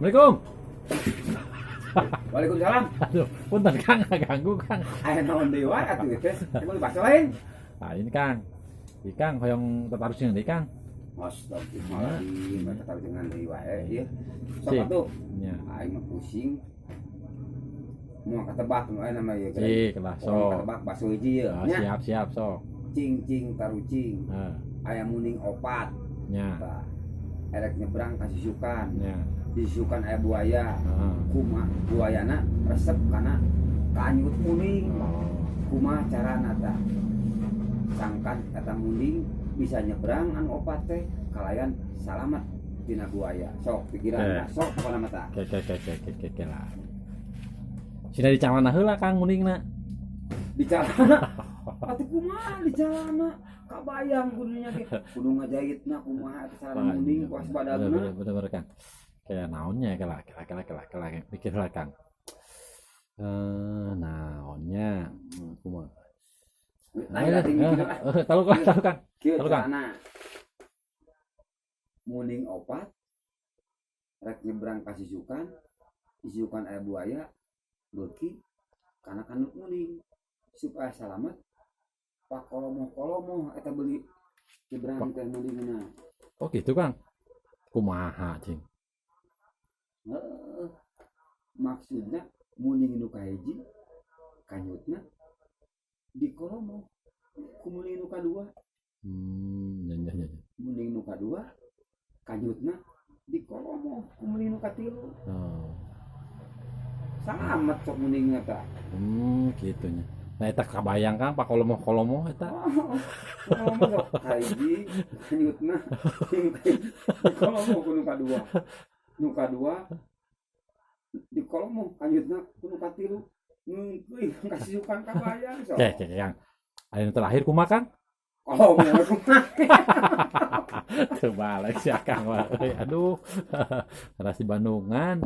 Assalamualaikum. Waalaikumsalam. Aduh, punten Kang, ganggu Kang. Aya naon deui wae atuh teh. Emang dibahas lain. Nah, ini Kang. Di Kang hoyong tertarik sini di Kang. Astagfirullahaladzim, eta tahu dengan deui wae ieu. Sok Sik. atuh. Ya. Aing mah pusing. Moal katebak nu aya nama ieu. Sik lah Sok sok. katebak baso hiji ieu. Ah, Nya, siap sok. cing tarucing. Heeh. Aya muning opat. Nya. Tah. Erek nyebrang ka sisukan. Nya. Di sisukan aya buaya. Heeh. Kumaha buayana resep kana kanyut muning. Oh. Kumaha carana tah? Sangkan kata muning bisa nyebrang anu opat teh kalayan salamat tina buaya. Sok pikiran sok pokona mah tah. Oke lah. Sina dicalana heula Kang muningna. Bicarana atuh kumaha di calana kabayang kudunya ge kudu ngajahitna kumaha teh sarana muning kuas badagna. Bener Kang. Kayak naonnya kela pikir lah Kang. Naonnya kumaha. Tahu Kang. Kieu Tahu, Kang. carana. Muning opat rek nyebrang ka sisukan, sisukan aya buaya beuki kana kanut muning supaya salamet pak kolomoh eta beli nyebrang teh muningna. Oh gitu Kang. Kumaha cing? Maksudnya muning nu kahiji kanyutna di kolomoh ku muning nu kadua. Ya. Muning nu kadua kanyutna di kolomoh ku muning nu katilu. Oh. Salamet sok muning eta. Gitunya. Nah eta kabayang Kang pak kolomoh eta. Kolomoh sok kahiji kanyutna di kolomoh ku nu kadua. Nu kadua di kolomoh kanyutna ku nu katilu. Euy kasih sukan kabayang sok. Oke Kang. Anu terakhir kumaha Kang? Kolomoh Terbalik si Kang. Aduh. Rasi Bandungan.